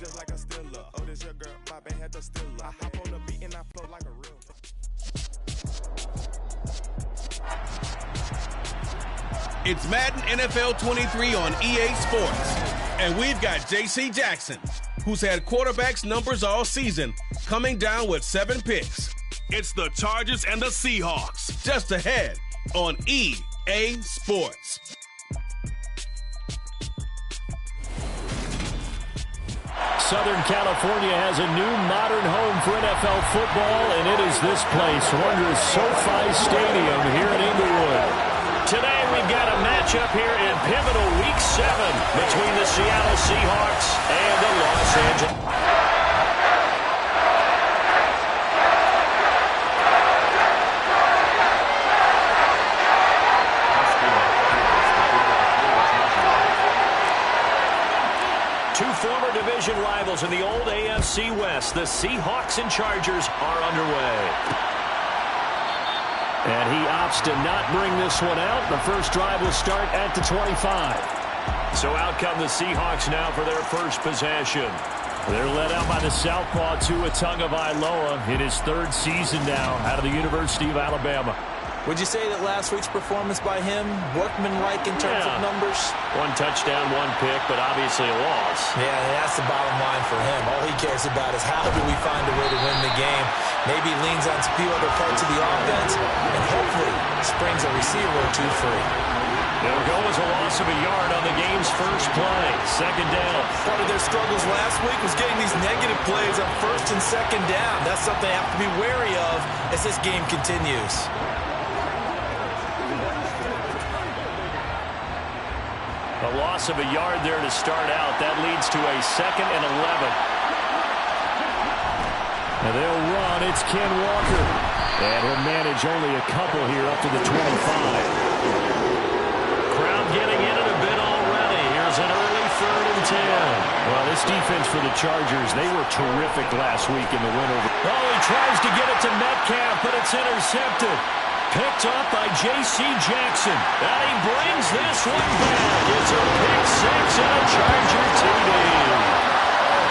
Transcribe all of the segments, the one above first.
just like a Stiller. Oh, this your girl, my band had the Stiller. I hop on the beat and I flow like a real. It's Madden NFL 23 on EA Sports. And we've got J.C. Jackson, who's had quarterbacks numbers all season, coming down with 7 picks. It's the Chargers and the Seahawks, just ahead on EA Sports. Southern California has a new modern home for NFL football, and it is this place, wondrous SoFi Stadium here in Inglewood. Today we've got a matchup here in pivotal Week 7 between the Seattle Seahawks and the Los Angeles. Two former division rivals in the old AFC West, the Seahawks and Chargers, are underway. And he opts to not bring this one out. The first drive will start at the 25. So out come the Seahawks now for their first possession. They're led out by the southpaw Tua Tagovailoa in his 3rd season now out of the University of Alabama. Would you say that last week's performance by him, workmanlike in terms of numbers? 1 touchdown, 1 pick, but obviously a loss. Yeah, that's the bottom line for him. All he cares about is how do we find a way to win the game. Maybe leans on a few other parts of the offense, and hopefully springs a receiver or 2 free. It'll go as a loss of a yard on the game's first play. 2nd down. Part of their struggles last week was getting these negative plays on 1st and 2nd down. That's something they have to be wary of as this game continues. A loss of a yard there to start out. That leads to a 2nd and 11. And they'll run. It's Ken Walker. And he'll manage only a couple here up to the 25. Crowd getting in it a bit already. Here's an early 3rd and 10. Well, this defense for the Chargers, they were terrific last week in the win over. Oh, he tries to get it to Metcalf, but it's intercepted. Picked up by J.C. Jackson. And he brings this one back. It's a pick 6 and a Charger TD.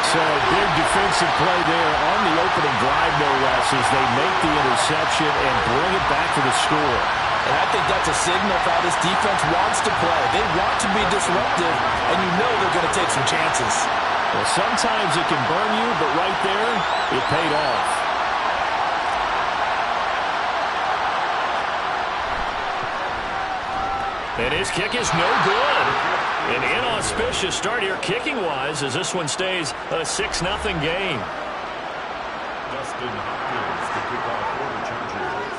So big defensive play there on the opening drive, no less, as they make the interception and bring it back for the score. And I think that's a signal for how this defense wants to play. They want to be disruptive, and you know they're going to take some chances. Well, sometimes it can burn you, but right there, it paid off. And his kick is no good. An inauspicious start here kicking-wise as this one stays a 6-0 game. Dustin Hopkins to kick off for the Chargers.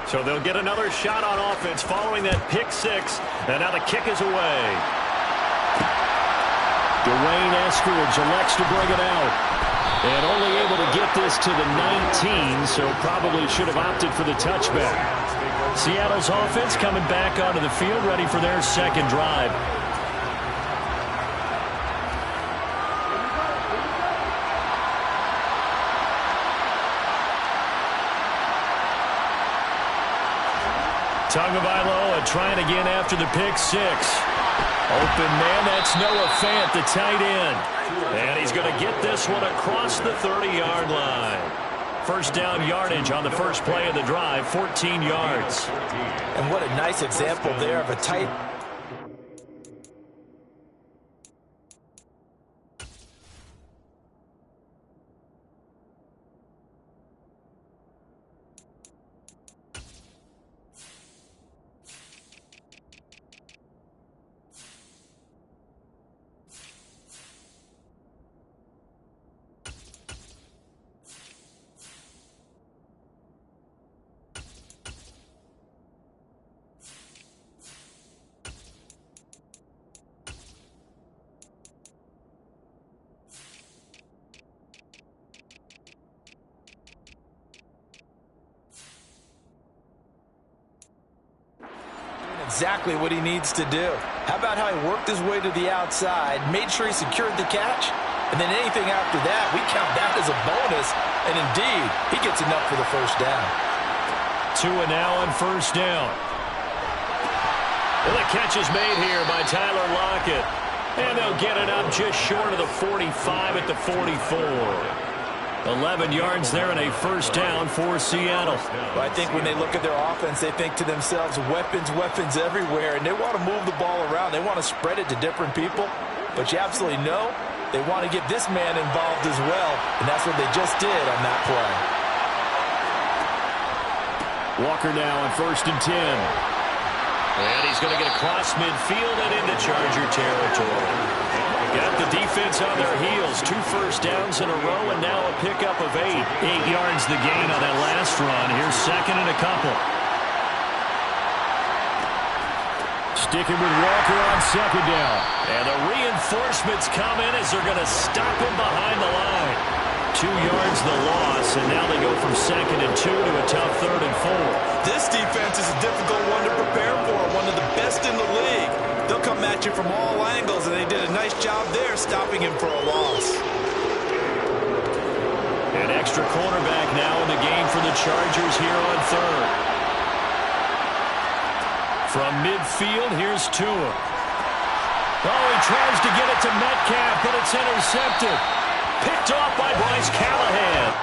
So they'll get another shot on offense following that pick 6. And now the kick is away. Dwayne Eskridge elects to bring it out. And only able to get this to the 19, so probably should have opted for the touchback. Seattle's offense coming back onto the field, ready for their 2nd drive. Tagovailoa trying again after the pick 6. Open man, that's Noah Fant, the tight end. And he's going to get this one across the 30-yard line. First down yardage on the first play of the drive, 14 yards. And what a nice example there of a tight... Exactly what he needs to do. How about how he worked his way to the outside, made sure he secured the catch, and then anything after that, we count that as a bonus, and indeed, he gets enough for the first down. Tua now on first down. And the catch is made here by Tyler Lockett. And they'll get it up just short of the 45 at the 44. 11 yards there and a first down for Seattle. Well, I think when they look at their offense, they think to themselves, weapons, weapons everywhere, and they want to move the ball around. They want to spread it to different people, but you absolutely know they want to get this man involved as well, and that's what they just did on that play. Walker now on first and 10. And he's going to get across midfield and into Charger territory. Got the defense on their heels. 2 first downs in a row, and now a pickup of 8. 8 yards the gain on that last run. Here's second and a couple. Sticking with Walker on second down. And the reinforcements come in as they're going to stop him behind the line. 2 yards the loss, and now they go from second and 2 to a tough third and 4. This defense is a difficult one to prepare for, one of the best in the league. They'll come at you from all angles, and they did a nice job there stopping him for a loss. An extra cornerback now in the game for the Chargers here on third. From midfield, here's Tua. Oh, he tries to get it to Metcalf, but it's intercepted. Picked off by Bryce Callahan.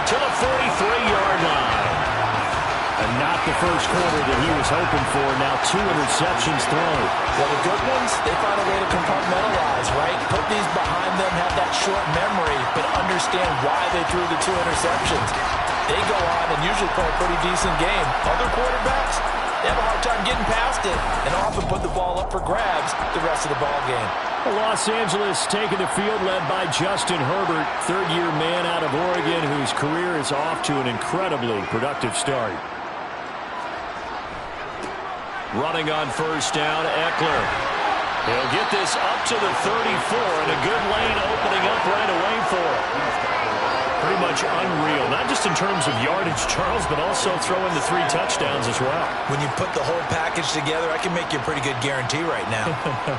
To the 43-yard line. And not the first quarter that he was hoping for. Now 2 interceptions thrown. Well, the good ones, they find a way to compartmentalize, right? Put these behind them, have that short memory, but understand why they threw the 2 interceptions. They go on and usually play a pretty decent game. Other quarterbacks, they have a hard time getting past it and often put the ball up for grabs the rest of the ball game. Los Angeles taking the field led by Justin Herbert, third-year man out of Oregon whose career is off to an incredibly productive start. Running on first down, Eckler. He'll get this up to the 34 and a good lane opening up right away for him. Pretty much unreal, not just in terms of yardage, Charles, but also throwing the 3 touchdowns as well. When you put the whole package together, I can make you a pretty good guarantee right now.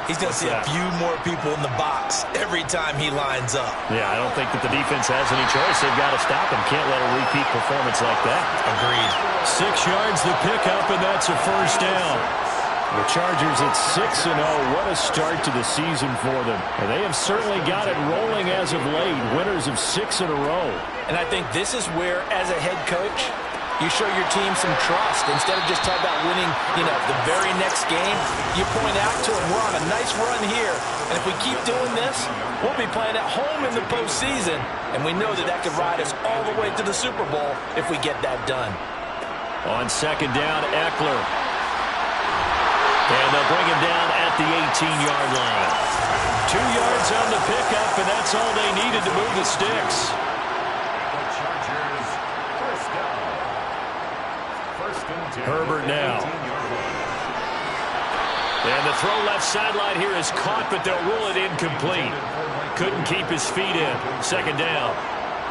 He's going to see a few more people in the box every time he lines up. Yeah, I don't think that the defense has any choice. They've got to stop him. Can't let a repeat performance like that. Agreed. 6 yards the pickup, and that's a first down. The Chargers at 6-0. What a start to the season for them. And they have certainly got it rolling as of late. Winners of 6 in a row. And I think this is where, as a head coach, you show your team some trust. Instead of just talking about winning, the very next game, you point out to them, we're on a nice run here. And if we keep doing this, we'll be playing at home in the postseason. And we know that that could ride us all the way to the Super Bowl if we get that done. On second down, Eckler. And they'll bring him down at the 18-yard line. 2 yards on the pickup, and that's all they needed to move the sticks. Herbert now. the throw left sideline here is caught, but they'll rule it incomplete. Couldn't keep his feet in. Second down.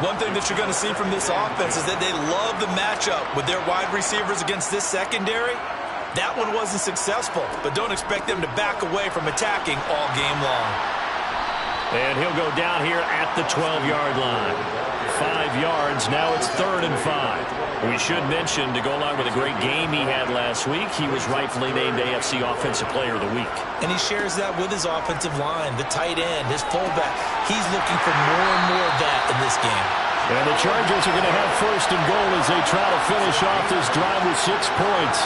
One thing that you're going to see from this offense is that they love the matchup with their wide receivers against this secondary. That one wasn't successful, but don't expect them to back away from attacking all game long. And he'll go down here at the 12-yard line. 5 yards. Now it's 3rd and 5. We should mention, to go along with a great game he had last week, he was rightfully named AFC Offensive Player of the Week. And he shares that with his offensive line, the tight end, his fullback. He's looking for more and more of that in this game. And the Chargers are going to have 1st and goal as they try to finish off this drive with 6 points.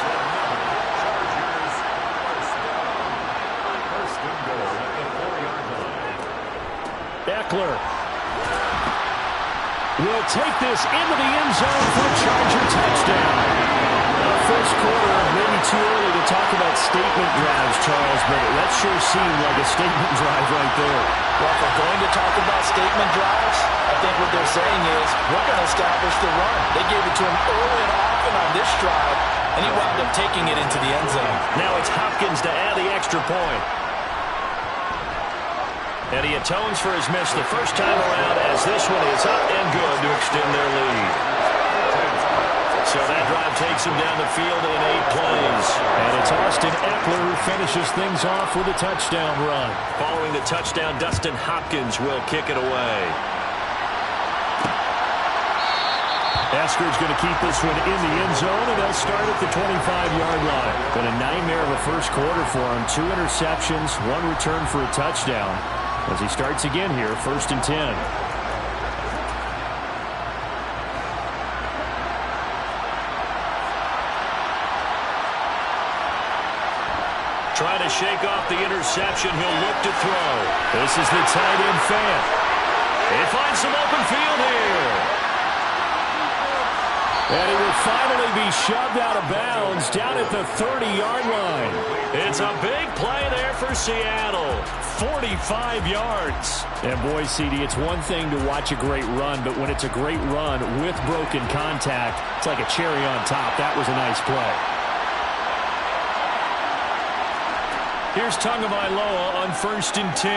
Eckler will take this into the end zone for a Charger touchdown. First quarter, maybe too early to talk about statement drives, Charles, but that sure seemed like a statement drive right there. Well, if we're going to talk about statement drives, I think what they're saying is we're going to establish the run. They gave it to him early and often on this drive, and he wound up taking it into the end zone. Now it's Hopkins to add the extra point. And he atones for his miss the first time around as this one is up and good to extend their lead. So that drive takes him down the field in 8 plays. And it's Austin Eckler who finishes things off with a touchdown run. Following the touchdown, Dustin Hopkins will kick it away. Esker's going to keep this one in the end zone, and they'll start at the 25-yard line. Been a nightmare of a first quarter for him. 2 interceptions, 1 return for a touchdown. As he starts again here, 1st and 10. Trying to shake off the interception. He'll look to throw. This is the tight end fan. He finds some open field here. And he will finally be shoved out of bounds down at the 30-yard line. It's a big play there for Seattle. 45 yards. And boy, CD, it's one thing to watch a great run, but when it's a great run with broken contact, it's like a cherry on top. That was a nice play. Here's Tagovailoa on 1st and 10.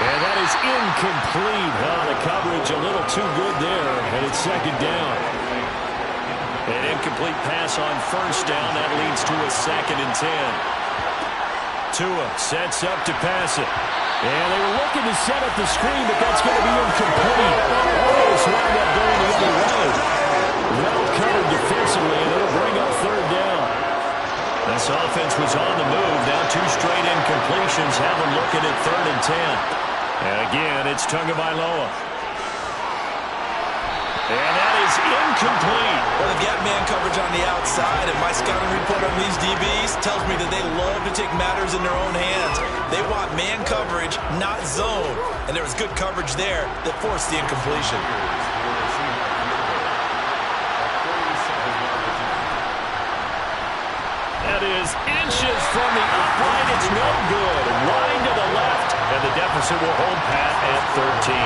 And that is incomplete. The coverage a little too good there, and it's 2nd down. An incomplete pass on 1st down. That leads to a 2nd and 10. Tua sets up to pass it. And they were looking to set up the screen, but that's going to be incomplete. Almost wound up going the other way. Well covered defensively, and it'll bring up 3rd down. This offense was on the move. Now 2 straight incompletions have them looking at 3rd and 10. And again, it's Tagovailoa. And that is incomplete. Well, they've got man coverage on the outside, and my scouting report on these DBs tells me that they love to take matters in their own hands. They want man coverage, not zone. And there was good coverage there that forced the incompletion. That is inches from the upright. It's no good. Wide to the left, and the deficit will hold pat at 13.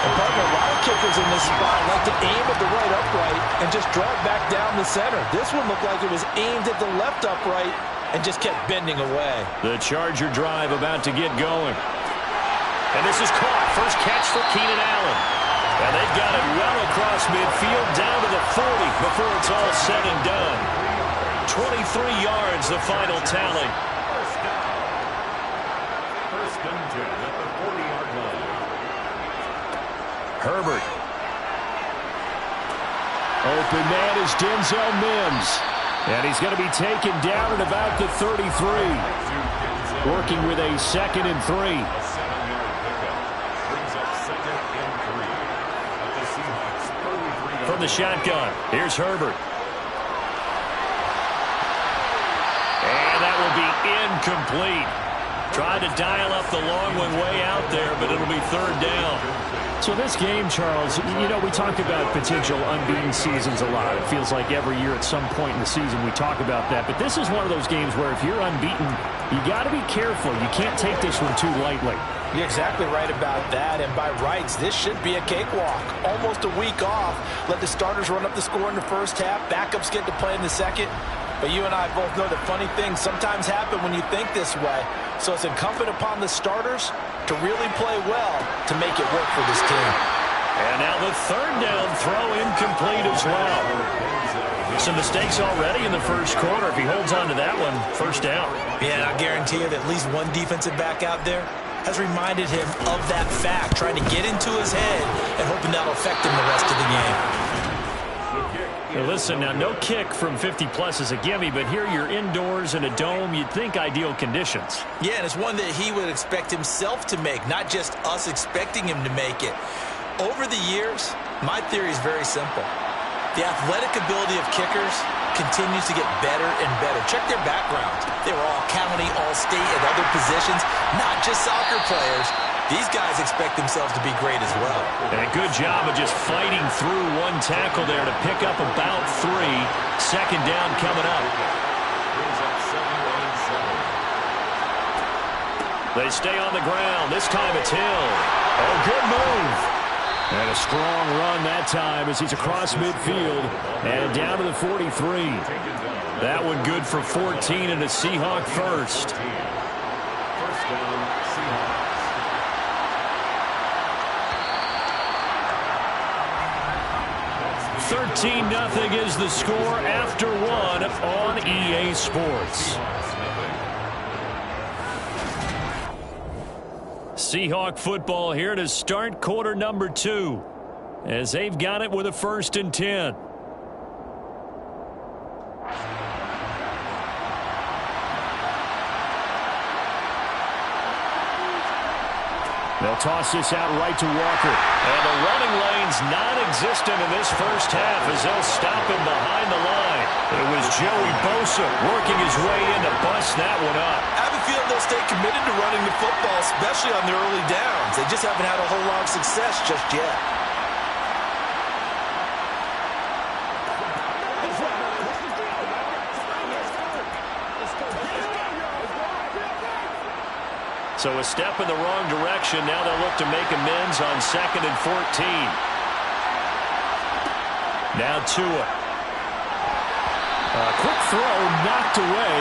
And partner, a lot of kickers in this spot like to aim at the right upright and just draw it back down the center. This one looked like it was aimed at the left upright and just kept bending away. The Charger drive about to get going. And this is caught. First catch for Keenan Allen. And they've got it well across midfield down to the 40 before it's all said and done. 23 yards, the final tally. First and 10 at the 40-yard line. Herbert. Open man is Denzel Mims. And he's going to be taken down at about the 33. Working with a 2nd and 3. A 7-yard pickup brings up 2nd and 3 at the Seahawks 33. From the shotgun, here's Herbert. And that will be incomplete. Tried to dial up the long one way out there, but it'll be 3rd down. So this game, Charles, you know, we talk about potential unbeaten seasons a lot. It feels like every year at some point in the season we talk about that. But this is one of those games where if you're unbeaten, you got to be careful. You can't take this one too lightly. You're exactly right about that, and by rights, this should be a cakewalk. Almost a week off. Let the starters run up the score in the first half. Backups get to play in the second. But you and I both know that funny things sometimes happen when you think this way. So it's incumbent upon the starters to really play well to make it work for this team. And now the third down throw incomplete as well. Some mistakes already in the first quarter. If he holds on to that one, first down. Yeah, I guarantee you that at least one defensive back out there has reminded him of that fact, trying to get into his head and hoping that'll affect him the rest of the game. Now listen, now no kick from 50-plus is a gimme, but here you're indoors in a dome. You'd think ideal conditions. Yeah, and it's one that he would expect himself to make, not just us expecting him to make it. Over the years, my theory is very simple. The athletic ability of kickers continues to get better and better. Check their backgrounds. They were all county, all state, at other positions, not just soccer players. These guys expect themselves to be great as well. And a good job of just fighting through one tackle there to pick up about 3. Second down coming up. They stay on the ground. This time it's Hill. Oh, good move. And a strong run that time as he's across midfield and down to the 43. That one good for 14 and a Seahawk first. First down, Seahawks. 13-0 is the score after 1 on EA Sports. Seahawk football here to start quarter number 2 as they've got it with a 1st and 10. They'll toss this out right to Walker. And the running lane's non-existent in this first half as they'll stop him behind the line. It was Joey Bosa working his way in to bust that one up. I have a feeling they'll stay committed to running the football, especially on their early downs. They just haven't had a whole lot of success just yet. So a step in the wrong direction. Now they'll look to make amends on 2nd and 14. Now Tua. A quick throw knocked away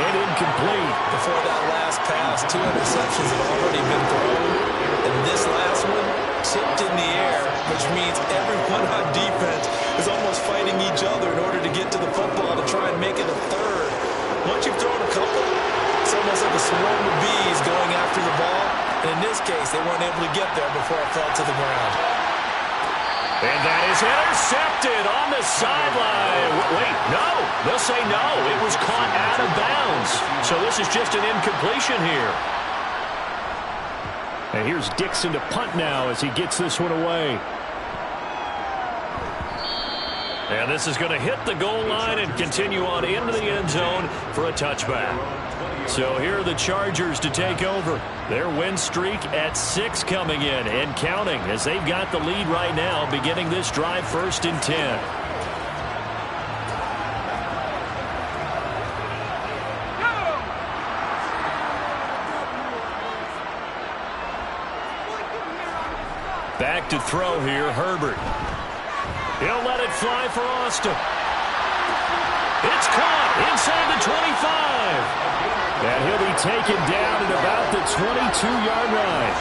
and incomplete. Before that last pass, 2 interceptions had already been thrown. And this last one tipped in the air, which means everyone on defense is almost fighting each other in order to get to the football to try and make it a third. Once you've thrown a couple, it's almost like a swarm of bees going after the ball. And in this case, they weren't able to get there before it fell to the ground. And that is intercepted on the sideline. Wait, no. They'll say no. It was caught out of bounds. So this is just an incompletion here. And here's Dixon to punt now as he gets this one away. And this is going to hit the goal line and continue on into the end zone for a touchback. So here are the Chargers to take over. Their win streak at 6 coming in and counting as they've got the lead right now beginning this drive 1st and 10. Back to throw here, Herbert. He'll let it fly for Austin. It's caught inside the 25. And he'll be taken down at about the 22-yard line.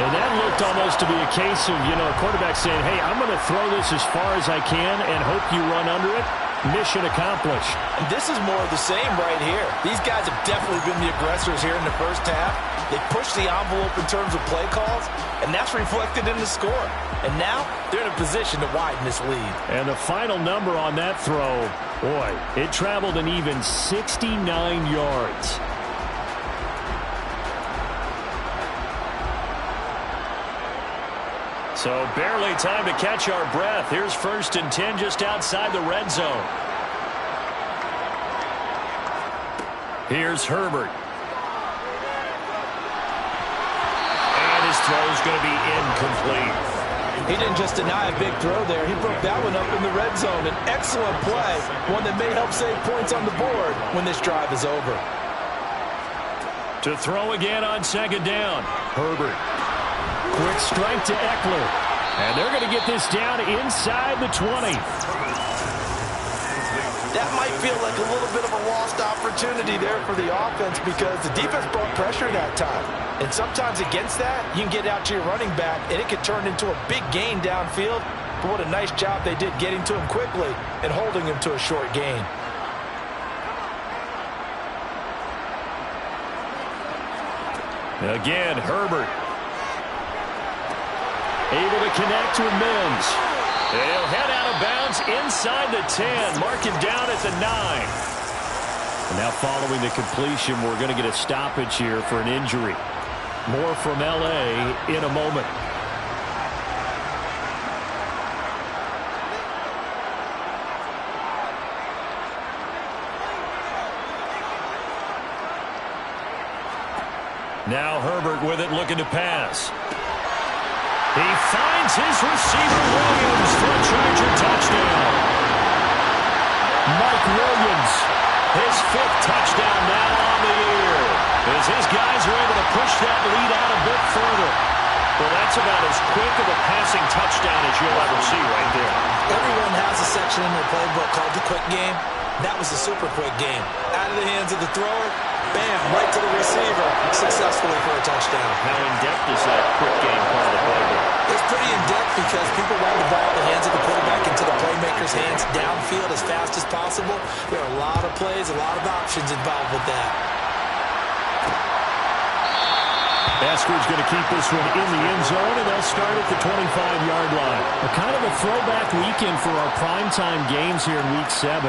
And that looked almost to be a case of, a quarterback saying, hey, I'm going to throw this as far as I can and hope you run under it. Mission accomplished. And this is more of the same right here. These guys have definitely been the aggressors here in the first half. They pushed the envelope in terms of play calls, and that's reflected in the score. And now they're in a position to widen this lead. And the final number on that throw, boy, it traveled an even 69 yards. So barely time to catch our breath. Here's 1st and 10 just outside the red zone. Here's Herbert. And his throw's going to be incomplete. He didn't just deny a big throw there. He broke that one up in the red zone. An excellent play, one that may help save points on the board when this drive is over. To throw again on 2nd down. Herbert. Quick strike to Eckler. And they're going to get this down inside the 20. That might feel like a little bit of a lost opportunity there for the offense because the defense brought pressure that time. And sometimes against that, you can get out to your running back, and it could turn into a big gain downfield. But what a nice job they did getting to him quickly and holding him to a short gain. Again, Herbert. Able to connect with Mims. He'll head out of bounds inside the 10. Mark him down at the 9. And now following the completion, we're going to get a stoppage here for an injury. More from L.A. in a moment. Now Herbert with it, looking to pass. He finds his receiver, Williams, for a Charger touchdown. Mike Williams, his 5th touchdown now on the year, as his guys are able to push that lead out a bit further. Well, that's about as quick of a passing touchdown as you'll ever see right there. Everyone has a section in their playbook called the quick game. That was a super quick game. Out of the hands of the thrower, bam, right to the receiver, successfully for a touchdown. How in-depth is that quick game part of the playbook? It's pretty in-depth because people run the ball in the hands of the quarterback into the playmaker's hands downfield as fast as possible. There are a lot of plays, a lot of options involved with that. Eskridge going to keep this one in the end zone, and they'll start at the 25-yard line. A kind of a throwback weekend for our primetime games here in Week 7.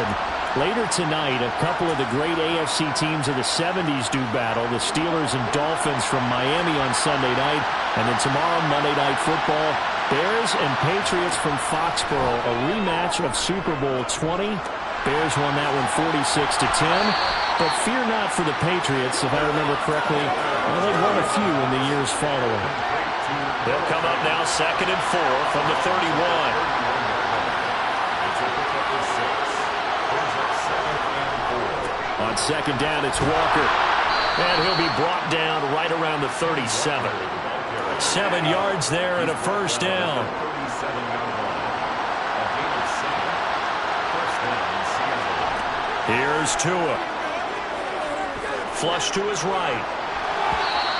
Later tonight, a couple of the great AFC teams of the 70s do battle. The Steelers and Dolphins from Miami on Sunday night. And then tomorrow, Monday Night Football, Bears and Patriots from Foxborough. A rematch of Super Bowl 20. Bears won that one 46-10. But fear not for the Patriots. If I remember correctly, well, they've won a few in the years following. They'll come up now 2nd and 4 from the 31. On 2nd down, it's Walker. And he'll be brought down right around the 37. 7 yards there and a first down. Here's Tua. Flush to his right.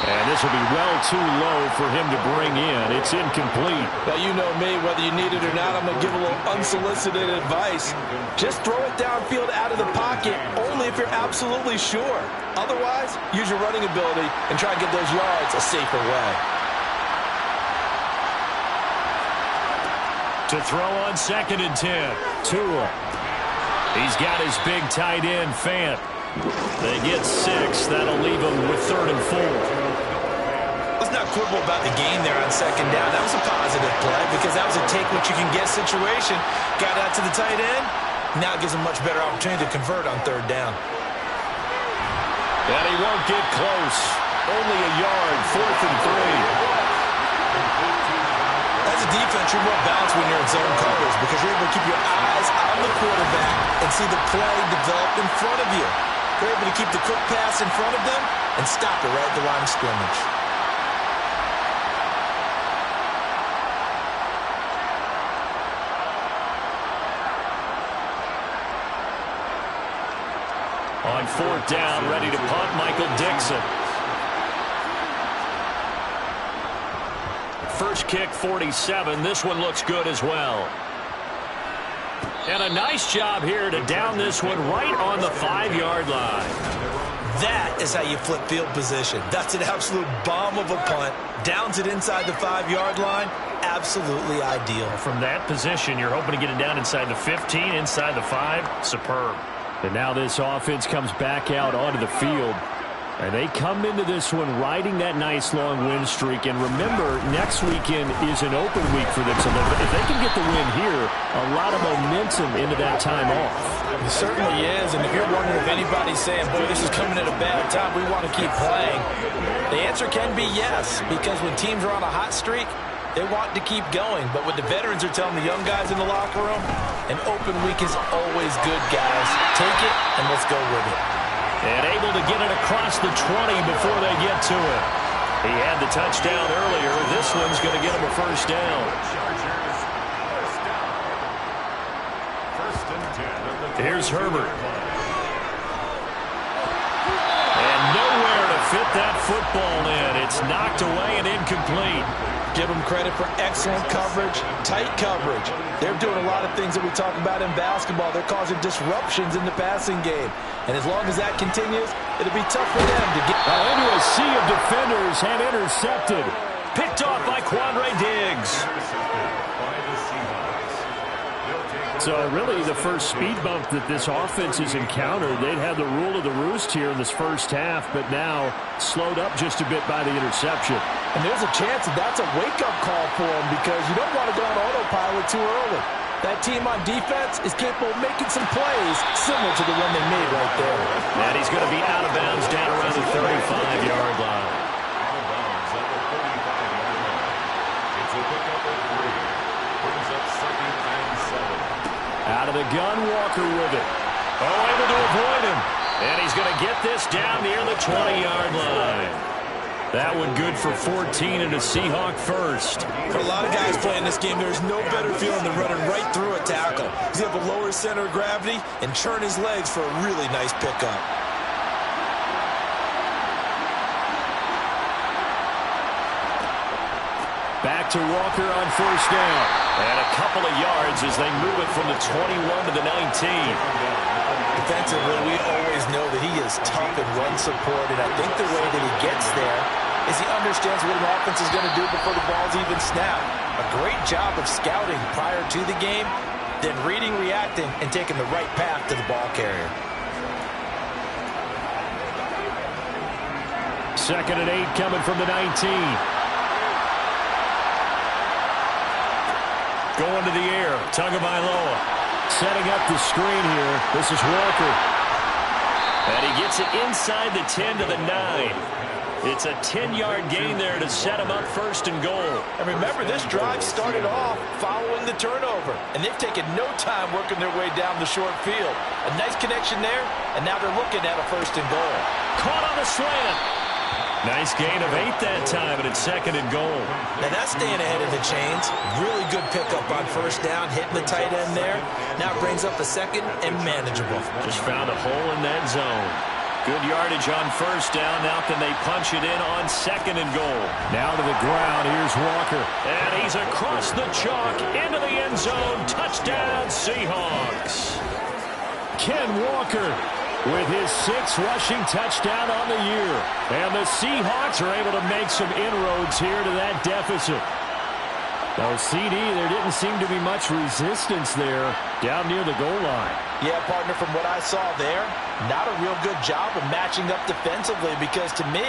And this will be well too low for him to bring in. It's incomplete. Now, you know me, whether you need it or not, I'm going to give a little unsolicited advice. Just throw it downfield out of the pocket, only if you're absolutely sure. Otherwise, use your running ability and try and get those yards a safer way. To throw on 2nd and 10. Tua. He's got his big tight end, Fant. They get 6. That'll leave them with 3rd and 4. Let's not quibble about the gain there on 2nd down. That was a positive play because that was a take-what-you-can-get situation. Got out to the tight end. Now gives him much better opportunity to convert on 3rd down. And he won't get close. Only a yard, 4th and 3. As a defense, you're more balanced when you're in zone coverage because you're able to keep your eyes on the quarterback and see the play develop in front of you. You're able to keep the quick pass in front of them and stop it right at the line of scrimmage. On 4th down, ready to punt, Michael Dixon. First kick, 47. This one looks good as well. And a nice job here to down this one right on the 5-yard line. That is how you flip field position. That's an absolute bomb of a punt. Downs it inside the 5-yard line. Absolutely ideal. From that position, you're hoping to get it down inside the 15, inside the 5. Superb. And now this offense comes back out onto the field. And they come into this one riding that nice long win streak. And remember, next weekend is an open week for them. So if they can get the win here, a lot of momentum into that time off. It certainly is. And if you're wondering if anybody's saying, boy, this is coming at a bad time, we want to keep playing, the answer can be yes. Because when teams are on a hot streak, they want to keep going. But what the veterans are telling the young guys in the locker room, an open week is always good, guys. Take it, and let's go with it. And able to get it across the 20 before they get to it. He had the touchdown earlier. This one's going to get him a first down. Chargers, first down. 1st and 10 at the Here's Herbert. And nowhere to fit that football in. It's knocked away and incomplete. Give them credit for excellent coverage, tight coverage. They're doing a lot of things that we talk about in basketball. They're causing disruptions in the passing game. And as long as that continues, it'll be tough for them to get into a sea of defenders and intercepted. Picked off by Quandre Diggs. So really the first speed bump that this offense has encountered. They'd had the rule of the roost here in this first half, but now slowed up just a bit by the interception. And there's a chance that that's a wake-up call for them because you don't want to go on autopilot too early. That team on defense is capable of making some plays similar to the one they made right there. And he's going to be out of bounds down around the 35-yard line. Out of bounds at the 35-yard line. It's a pickup of 3. Brings up 2nd and 7. Out of the gun, Walker with it. Oh, able to avoid him. And he's going to get this down near the 20-yard line. That one good for 14 and a Seahawk first. For a lot of guys playing this game, there's no better feeling than running right through a tackle. He's able to lower his center of gravity and churn his legs for a really nice pickup. Back to Walker on first down. And a couple of yards as they move it from the 21 to the 19. Defensively, we always know that he is tough and run support, and I think the way that he gets there is he understands what an offense is going to do before the ball's even snapped. A great job of scouting prior to the game, then reading, reacting, and taking the right path to the ball carrier. 2nd and 8 coming from the 19. Going to the air, Tagovailoa. Setting up the screen here. This is Walker. And he gets it inside the 10 to the 9. It's a 10-yard gain there to set him up 1st and goal. And remember, this drive started off following the turnover, and they've taken no time working their way down the short field. A nice connection there, and now they're looking at a 1st and goal. Caught on the slant. Nice gain of 8 that time, and it's 2nd and goal. Now that's staying ahead of the chains. Really good pickup on 1st down, hitting the tight end there. Now it brings up a 2nd and manageable. Just found a hole in that zone. Good yardage on 1st down. Now can they punch it in on 2nd and goal? Now to the ground. Here's Walker. And he's across the chalk into the end zone. Touchdown, Seahawks. Ken Walker with his 6th rushing touchdown on the year. And the Seahawks are able to make some inroads here to that deficit. Now, CD, there didn't seem to be much resistance there down near the goal line. Yeah, partner, from what I saw there, not a real good job of matching up defensively because to me,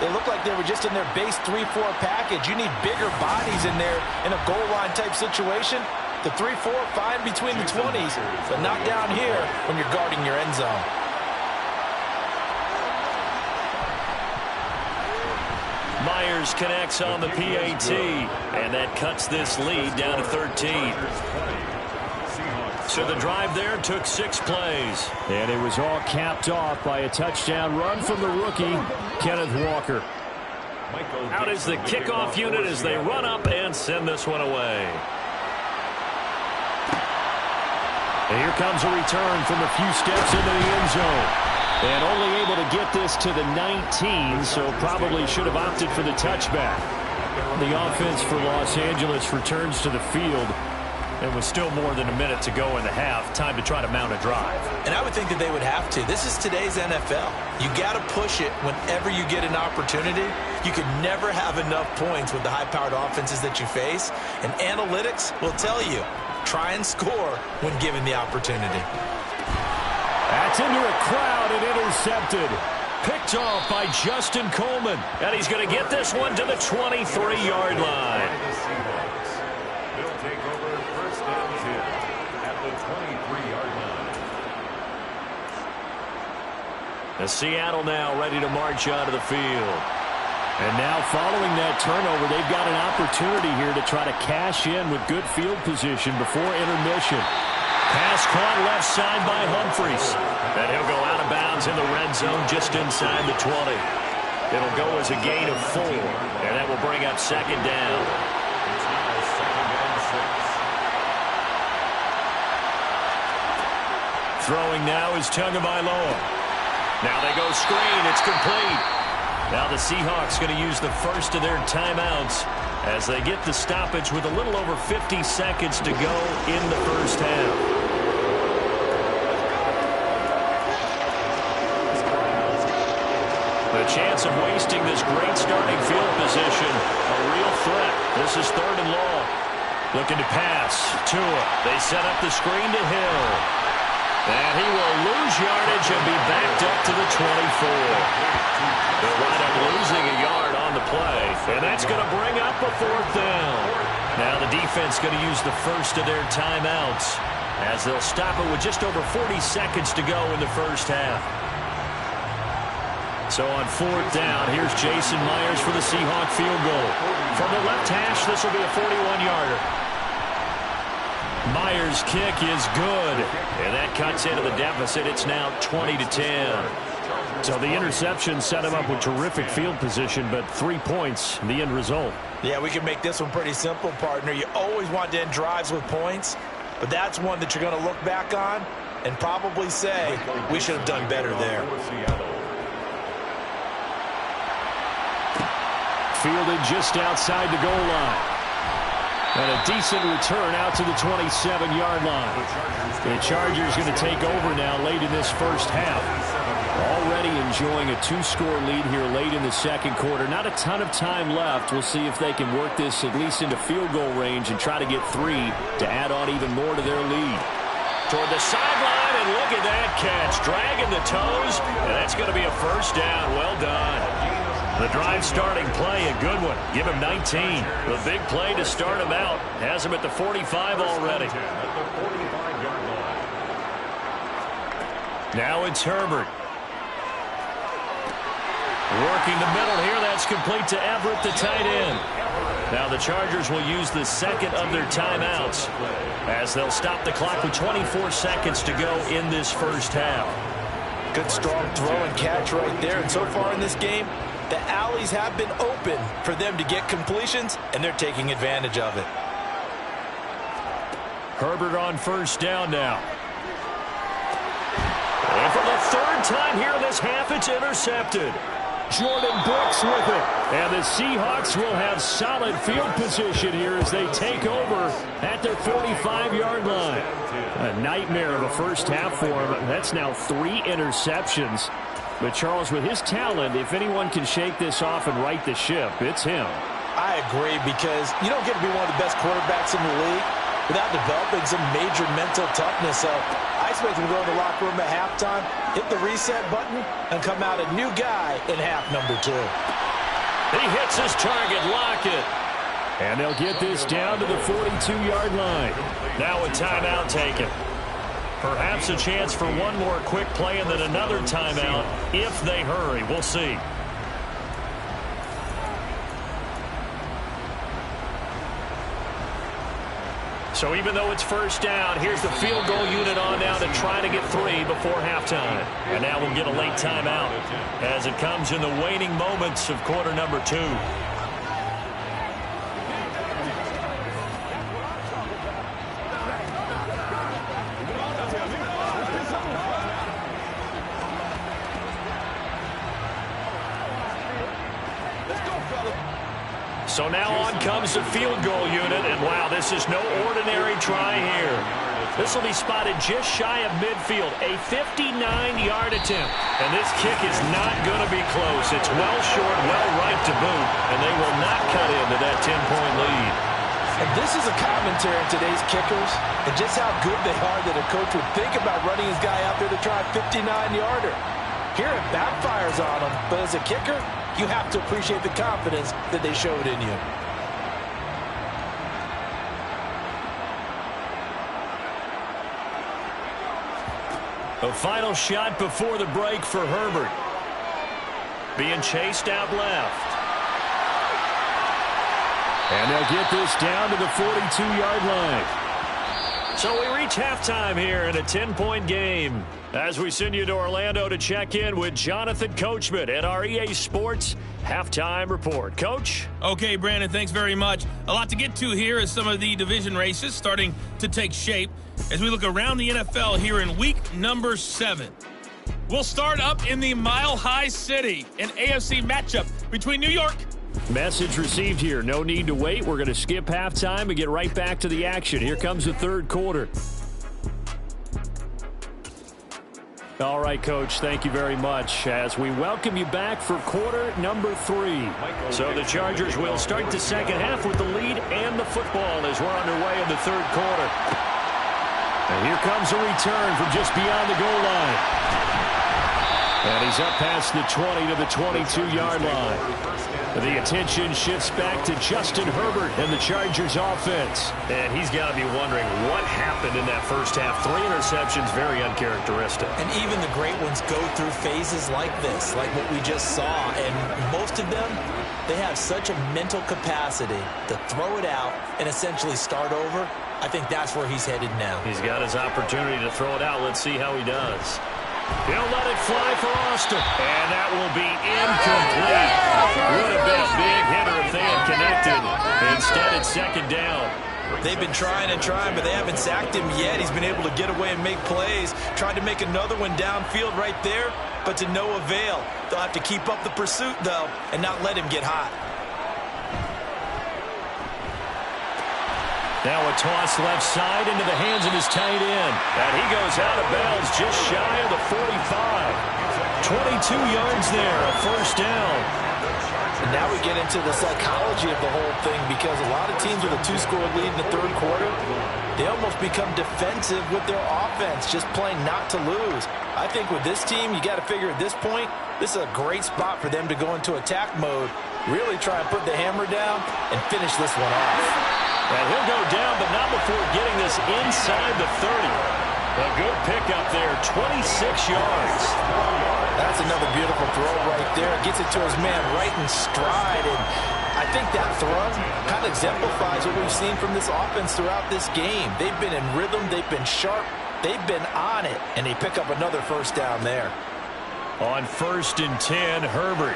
they looked like they were just in their base 3-4 package. You need bigger bodies in there in a goal line type situation. The 3-4, fine between the 20s, but not down here when you're guarding your end zone. Myers connects on the PAT, and that cuts this lead down to 13. So the drive there took 6 plays. And it was all capped off by a touchdown run from the rookie, Kenneth Walker. Out is the kickoff unit as they run up and send this one away. And here comes a return from a few steps into the end zone. And only able to get this to the 19, so probably should have opted for the touchback. The offense for Los Angeles returns to the field. And with still more than a minute to go in the half, time to try to mount a drive. And I would think that they would have to. This is today's NFL. You got to push it whenever you get an opportunity. You can never have enough points with the high-powered offenses that you face. And analytics will tell you, try and score when given the opportunity. That's into a crowd and intercepted. Picked off by Justin Coleman. And he's going to get this one to the 23-yard line. They'll take over 1st and 10 at the 23-yard line. As Seattle now ready to march out of the field. And now following that turnover, they've got an opportunity here to try to cash in with good field position before intermission. Pass caught left side by Humphries. And he'll go out of bounds in the red zone just inside the 20. It'll go as a gain of 4. And that will bring up 2nd down. It's now 2nd and 6. Throwing now is Tagovailoa. Now they go screen. It's complete. Now the Seahawks going to use the first of their timeouts as they get the stoppage with a little over 50 seconds to go in the first half. The chance of wasting this great starting field position, a real threat. This is 3rd and long. Looking to pass. Tua. They set up the screen to Hill. And he will lose yardage and be backed up to the 24. They'll wind up losing a yard on the play. And that's going to bring up a 4th down. Now the defense going to use the first of their timeouts as they'll stop it with just over 40 seconds to go in the first half. So on 4th down, here's Jason Myers for the Seahawk field goal. From the left hash, this will be a 41-yarder. Myers' kick is good, and that cuts into the deficit. It's now 20-10. So the interception set him up with terrific field position, but 3 points, the end result. Yeah, we can make this one pretty simple, partner. You always want to end drives with points, but that's one that you're going to look back on and probably say, we should have done better there. Fielded just outside the goal line. And a decent return out to the 27-yard line. The Chargers going to take over now late in this first half. Already enjoying a 2-score lead here late in the second quarter. Not a ton of time left. We'll see if they can work this at least into field goal range and try to get 3 to add on even more to their lead. Toward the sideline, and look at that catch. Dragging the toes, and that's going to be a first down. Well done. The drive starting play, a good one. Give him 19. The big play to start him out. Has him at the 45 already. Now it's Herbert. Working the middle here. That's complete to Everett, the tight end. Now the Chargers will use the second of their timeouts as they'll stop the clock with 24 seconds to go in this first half. Good strong throw and catch right there. And so far in this game, the alleys have been open for them to get completions, and they're taking advantage of it. Herbert on first down now. And for the 3rd time here in this half, it's intercepted. Jordan Brooks with it. And the Seahawks will have solid field position here as they take over at their 45-yard line. A nightmare of a first half for him. That's now 3 interceptions. But Charles, with his talent, if anyone can shake this off and right the ship, it's him. I agree, because you don't get to be one of the best quarterbacks in the league without developing some major mental toughness. So I expect him to go in the locker room at halftime, hit the reset button, and come out a new guy in half number 2. He hits his target, Lockett. And they'll get this down to the 42-yard line. Now a timeout taken. Perhaps a chance for one more quick play and then another timeout if they hurry. We'll see. So even though it's first down, here's the field goal unit on now to try to get 3 before halftime. And now we'll get a late timeout as it comes in the waning moments of quarter number 2. So now on comes the field goal unit, and wow, this is no ordinary try here. This will be spotted just shy of midfield, a 59-yard attempt. And this kick is not going to be close. It's well short, well right to boot, and they will not cut into that 10-point lead. And this is a commentary on today's kickers and just how good they are that a coach would think about running his guy out there to try a 59-yarder. Here it backfires on him, but as a kicker, you have to appreciate the confidence that they showed in you. A final shot before the break for Herbert. Being chased out left. And they'll get this down to the 42-yard line. So we reach halftime here in a 10-point game as we send you to Orlando to check in with Jonathan Coachman at our EA Sports Halftime Report. Coach? Okay, Brandon, thanks very much. A lot to get to here as some of the division races starting to take shape. as we look around the NFL here in week number 7. We'll start up in the Mile High City, an AFC matchup between New York. Message received here. No need to wait. We're going to skip halftime and get right back to the action. Here comes the third quarter. All right, Coach, thank you very much as we welcome you back for quarter number 3. So the Chargers will start the second half with the lead and the football as we're underway in the third quarter. And here comes a return from just beyond the goal line. And he's up past the 20 to the 22-yard line. The attention shifts back to Justin Herbert and the Chargers offense. And he's got to be wondering what happened in that first half. 3 interceptions, very uncharacteristic. And even the great ones go through phases like this, like what we just saw. And most of them, they have such a mental capacity to throw it out and essentially start over. I think that's where he's headed now. He's got his opportunity to throw it out. Let's see how he does. He'll let it fly for Austin. And that will be incomplete. Would have been a big hitter if they had connected. Instead, it's second down. They've been trying and trying, but they haven't sacked him yet. He's been able to get away and make plays. Tried to make another one downfield right there, but to no avail. They'll have to keep up the pursuit, though, and not let him get hot. Now a toss left side into the hands of his tight end. And he goes out of bounds just shy of the 45. 22 yards there, a first down. And now we get into the psychology of the whole thing because a lot of teams with a 2-score lead in the third quarter, they almost become defensive with their offense, just playing not to lose. I think with this team, you got to figure at this point, this is a great spot for them to go into attack mode, really try and put the hammer down and finish this one off. And he'll go down, but not before getting this inside the 30. A good pickup there, 26 yards. That's another beautiful throw right there. Gets it to his man right in stride. And I think that throw kind of exemplifies what we've seen from this offense throughout this game. They've been in rhythm. They've been sharp. They've been on it. And they pick up another first down there. On 1st and 10, Herbert.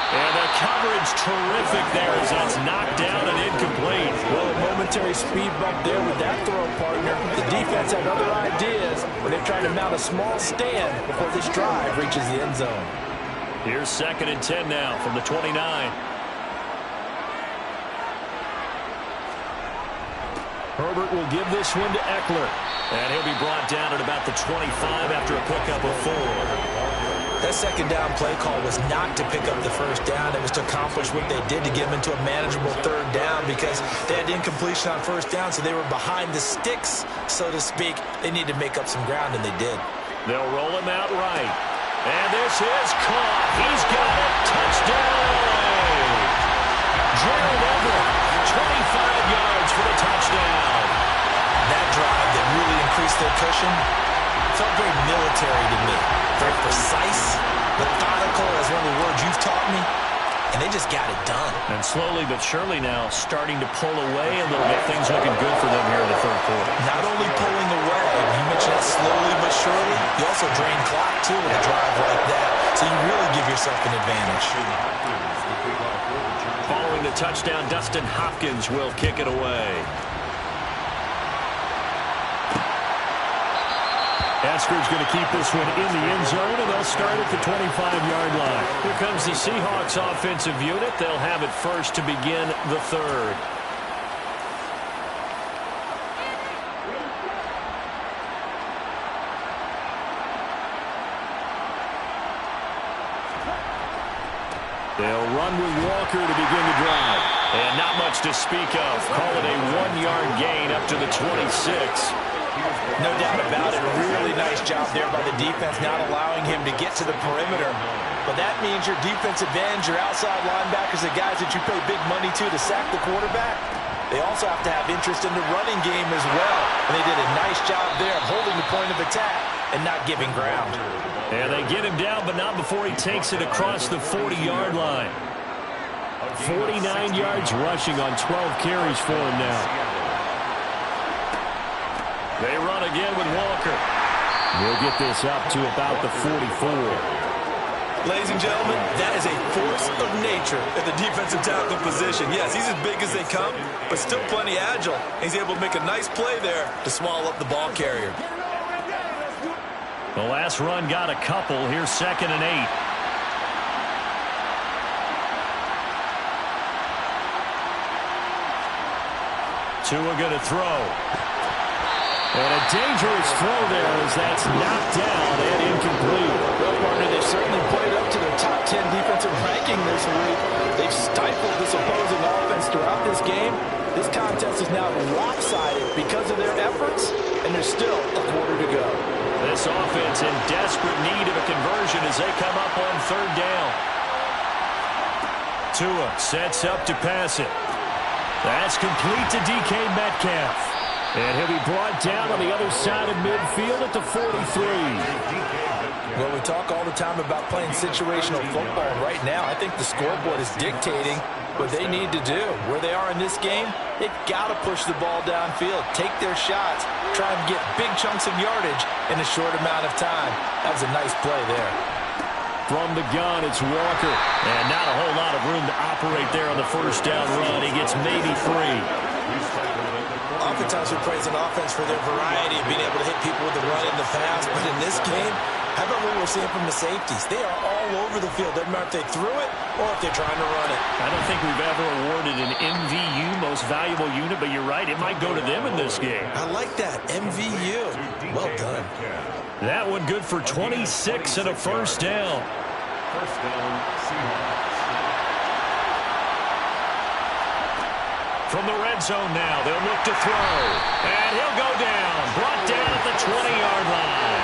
And the coverage terrific there as that's knocked down and incomplete. Well, a momentary speed bump there with that throw, partner. The defense had other ideas when they're trying to mount a small stand before this drive reaches the end zone. Here's 2nd and 10 now from the 29. Herbert will give this one to Eckler. And he'll be brought down at about the 25 after a pickup of 4. That second down play call was not to pick up the first down. It was to accomplish what they did to get them into a manageable third down because they had incompletion on first down, so they were behind the sticks, so to speak. They needed to make up some ground, and they did. They'll roll him out right. And this is caught. He's got it. Touchdown! Gerald Everett, 25 yards for the touchdown. That drive that really increased their cushion felt very military to me. Very precise, methodical, as one of the words you've taught me, and they just got it done. And slowly but surely now starting to pull away a little bit. Things looking good for them here in the third quarter. Not only pulling away, you mentioned that slowly but surely, you also drain clock too with a drive like that, so you really give yourself an advantage. Following the touchdown, Dustin Hopkins will kick it away. Esker's going to keep this one in the end zone, and they'll start at the 25-yard line. Here comes the Seahawks offensive unit. They'll have it first to begin the third. They'll run with Walker to begin the drive. And not much to speak of. Call it a 1-yard gain up to the 26. No doubt about it. A really nice job there by the defense, not allowing him to get to the perimeter. But that means your defensive ends, your outside linebackers, the guys that you pay big money to sack the quarterback, they also have to have interest in the running game as well. And they did a nice job there of holding the point of attack and not giving ground. And they get him down, but not before he takes it across the 40-yard line. 49 yards rushing on 12 carries for him now. They run again with Walker. He'll get this up to about the 44. Ladies and gentlemen, that is a force of nature at the defensive tackle position. Yes, he's as big as they come, but still plenty agile. He's able to make a nice play there to swallow up the ball carrier. The last run got a couple. Here's 2nd and 8. Tua going to throw. And a dangerous throw there as that's knocked down and incomplete. Well, partner, they've certainly played up to their top 10 defensive ranking this week. They've stifled this opposing offense throughout this game. This contest is now lopsided because of their efforts, and there's still a quarter to go. This offense in desperate need of a conversion as they come up on 3rd down. Tua sets up to pass it. That's complete to DK Metcalf. And he'll be brought down on the other side of midfield at the 43. Well, we talk all the time about playing situational football. Right now, I think the scoreboard is dictating what they need to do. Where they are in this game, they've got to push the ball downfield, take their shots, try and get big chunks of yardage in a short amount of time. That was a nice play there. From the gun, it's Walker. And not a whole lot of room to operate there on the 1st down run. He gets maybe 3. Oftentimes we praise an offense for their variety of being able to hit people with the run and the pass. But in this game, how about what we're seeing from the safeties? They are all over the field. Doesn't matter if they threw it or if they're trying to run it. I don't think we've ever awarded an MVU, most valuable unit, but you're right, it might go to them in this game. I like that, MVU. Well done. That one good for 26 and a 1st down. 1st down, Seahawks. From the red zone now, they'll look to throw. And he'll go down. Brought down at the 20-yard line.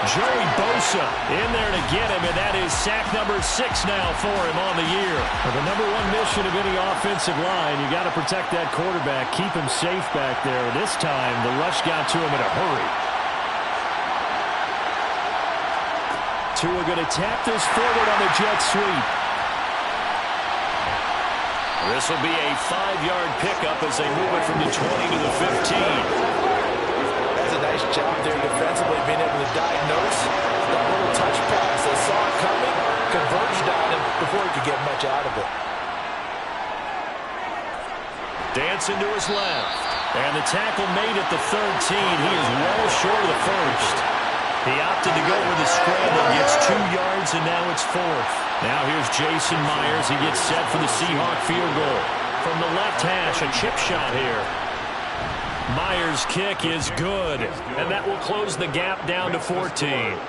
Joey Bosa in there to get him, and that is sack number 6 now for him on the year. Well, the number 1 mission of any offensive line, you got to protect that quarterback, keep him safe back there. This time, the rush got to him in a hurry. Tua going to tap this forward on the jet sweep. This will be a 5-yard pickup as they move it from the 20 to the 15. That's a nice job there defensively, being able to diagnose that little touch pass. They saw it coming, converged on him before he could get much out of it. Dancing to his left. And the tackle made at the 13. He is well short of the 1st. He opted to go with the scramble, gets 2 yards, and now it's 4th. Now here's Jason Myers. He gets set for the Seahawk field goal. From the left hash, a chip shot here. Myers' kick is good, and that will close the gap down to 14.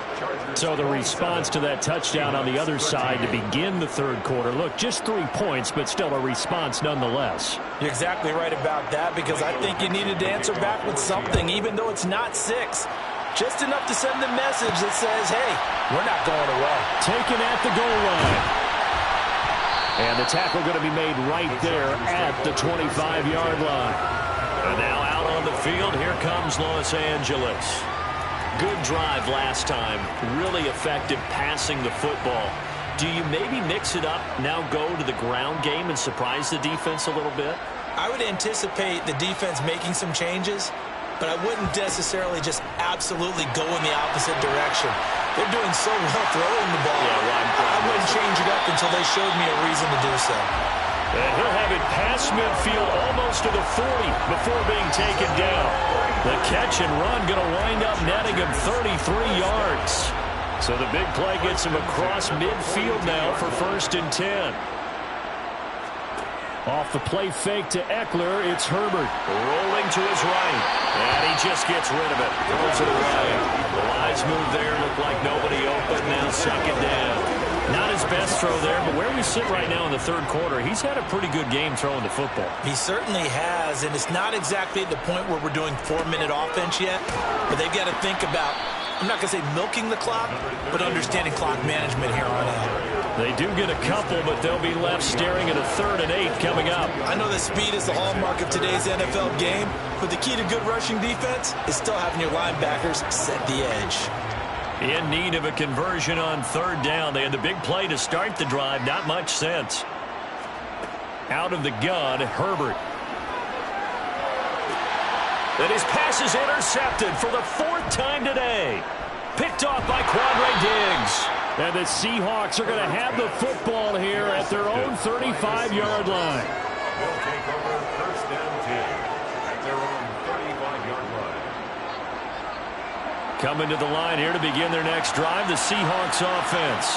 So the response to that touchdown on the other side to begin the 3rd quarter. Look, just 3 points, but still a response nonetheless. You're exactly right about that, because I think you needed to answer back with something, even though it's not 6. Just enough to send the message that says, hey, we're not going away. Taken at the goal line. And the tackle going to be made right there at the 25-yard line. And now out on the field, here comes Los Angeles. Good drive last time. Really effective passing the football. Do you maybe mix it up, now go to the ground game and surprise the defense a little bit? I would anticipate the defense making some changes, but I wouldn't necessarily just absolutely go in the opposite direction. They're doing so well throwing the ball. Yeah, I wouldn't change it up until they showed me a reason to do so. And he'll have it past midfield almost to the 40 before being taken down. The catch and run going to wind up netting him 33 yards. So the big play gets him across midfield now for 1st and 10. Off the play fake to Eckler, it's Herbert. Rolling to his right. And he just gets rid of it. Throws it away. The wise move there. Looked like nobody open. Now 2nd down. Not his best throw there, but where we sit right now in the 3rd quarter, he's had a pretty good game throwing the football. He certainly has, and it's not exactly at the point where we're doing 4-minute offense yet, but they've got to think about, I'm not going to say milking the clock, but understanding clock management here on out. They do get a couple, but they'll be left staring at a 3rd and 8 coming up. I know that speed is the hallmark of today's NFL game, but the key to good rushing defense is still having your linebackers set the edge. In need of a conversion on 3rd down. They had the big play to start the drive. Not much sense. Out of the gun, Herbert. And his pass is intercepted for the 4th time today. Picked off by Quandre Diggs. And the Seahawks are going to have the football here at their own 35-yard line. They'll take over first and 10 at their own 35-yard line. Coming to the line here to begin their next drive, the Seahawks offense.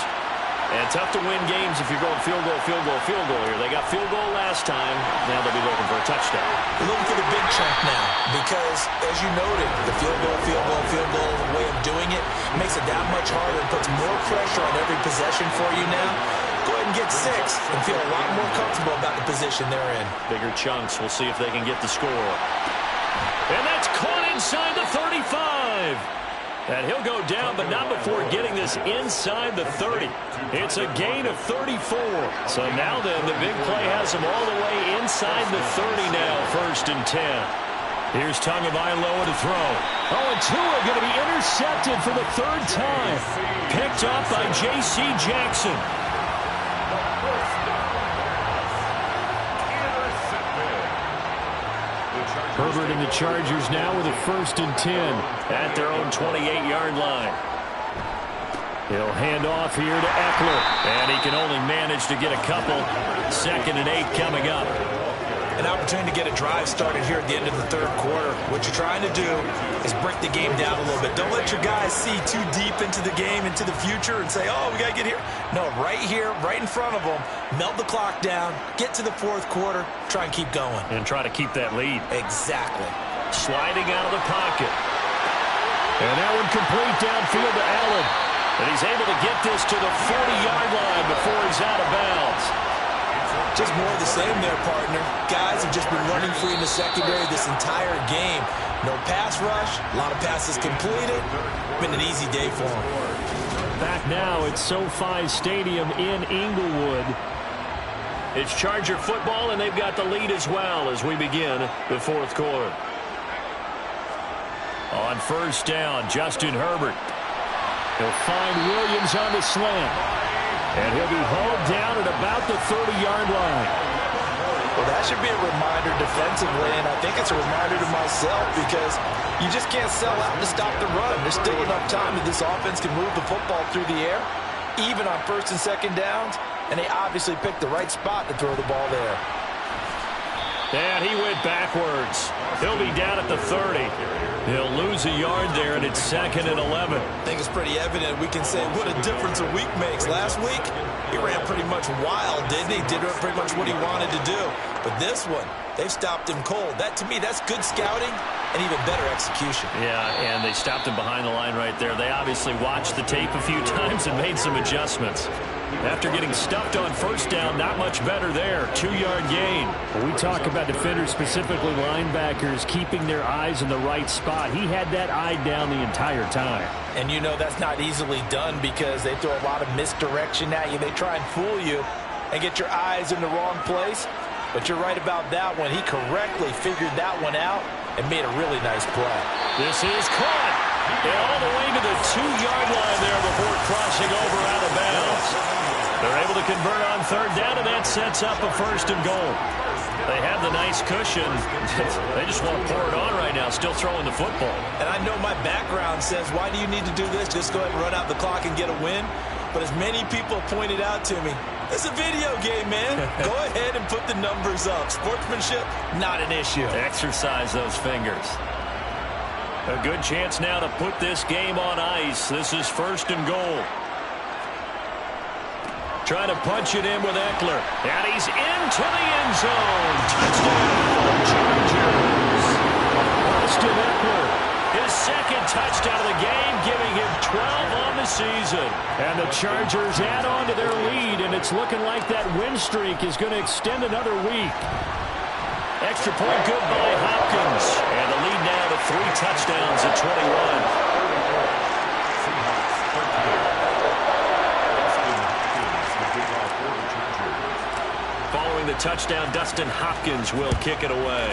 And tough to win games if you're going field goal here. They got field goal last time. Now they'll be looking for a touchdown. They're looking for the big chunk now because, as you noted, the field goal way of doing it makes it that much harder and puts more pressure on every possession for you now. Go ahead and get 6 and feel a lot more comfortable about the position they're in. Bigger chunks. We'll see if they can get the score. And that's caught inside the 35. And he'll go down, but not before getting this inside the 30. It's a gain of 34. So now then, the big play has him all the way inside the 30 now, first and 10. Here's Tagovailoa to throw. Oh, and Tua going to be intercepted for the 3rd time. Picked up by J.C. Jackson. Herbert and the Chargers now with a first and 10 at their own 28-yard line. He'll hand off here to Eckler, and he can only manage to get a couple. 2nd and 8 coming up. An opportunity to get a drive started here at the end of the 3rd quarter. What you're trying to do is break the game down a little bit. Don't let your guys see too deep into the game, into the future, and say, oh, we got to get here. No, right here, right in front of them, melt the clock down, get to the 4th quarter, try and keep going. And try to keep that lead. Exactly. Sliding out of the pocket. And that one complete downfield to Allen. And he's able to get this to the 40-yard line before he's out of bounds. Just more of the same there, partner. Guys have just been running free in the secondary this entire game. No pass rush, a lot of passes completed. Been an easy day for them. Back now at SoFi Stadium in Inglewood. It's Charger football, and they've got the lead as well as we begin the 4th quarter. On first down, Justin Herbert. He'll find Williams on the slant. And he'll be hauled down at about the 30-yard line. Well, that should be a reminder defensively, and I think it's a reminder to myself because you just can't sell out to stop the run. There's still enough time that this offense can move the football through the air, even on 1st and 2nd downs, and they obviously picked the right spot to throw the ball there. And he went backwards. He'll be down at the 30. He'll lose a yard there, and it's 2nd and 11. I think it's pretty evident. We can say what a difference a week makes. Last week, he ran pretty much wild, didn't he? Did pretty much what he wanted to do. But this one, they've stopped him cold. That, to me, that's good scouting and even better execution. Yeah, and they stopped him behind the line right there. They obviously watched the tape a few times and made some adjustments. After getting stuffed on first down, not much better there. 2-yard gain. When we talk about defenders, specifically linebackers, keeping their eyes in the right spot. He had that eye down the entire time. And you know that's not easily done because they throw a lot of misdirection at you. They try and fool you and get your eyes in the wrong place. But you're right about that one. He correctly figured that one out and made a really nice play. This is caught. And all the way to the 2-yard line there before crossing over out of bounds. They're able to convert on 3rd down, and that sets up a 1st and goal. They have the nice cushion. They just want to pour it on right now, still throwing the football. And I know my background says, why do you need to do this? Just go ahead and run out the clock and get a win. But as many people pointed out to me, it's a video game, man. Go ahead and put the numbers up. Sportsmanship, not an issue. Exercise those fingers. A good chance now to put this game on ice. This is 1st and goal. Trying to punch it in with Eckler. And he's into the end zone. Touchdown, Chargers. Austin Eckler, his 2nd touchdown of the game, giving him 12 on the season. And the Chargers add on to their lead, and it's looking like that win streak is going to extend another week. Extra point good by Hopkins. And the lead now to 3 touchdowns at 21. Following the touchdown, Dustin Hopkins will kick it away.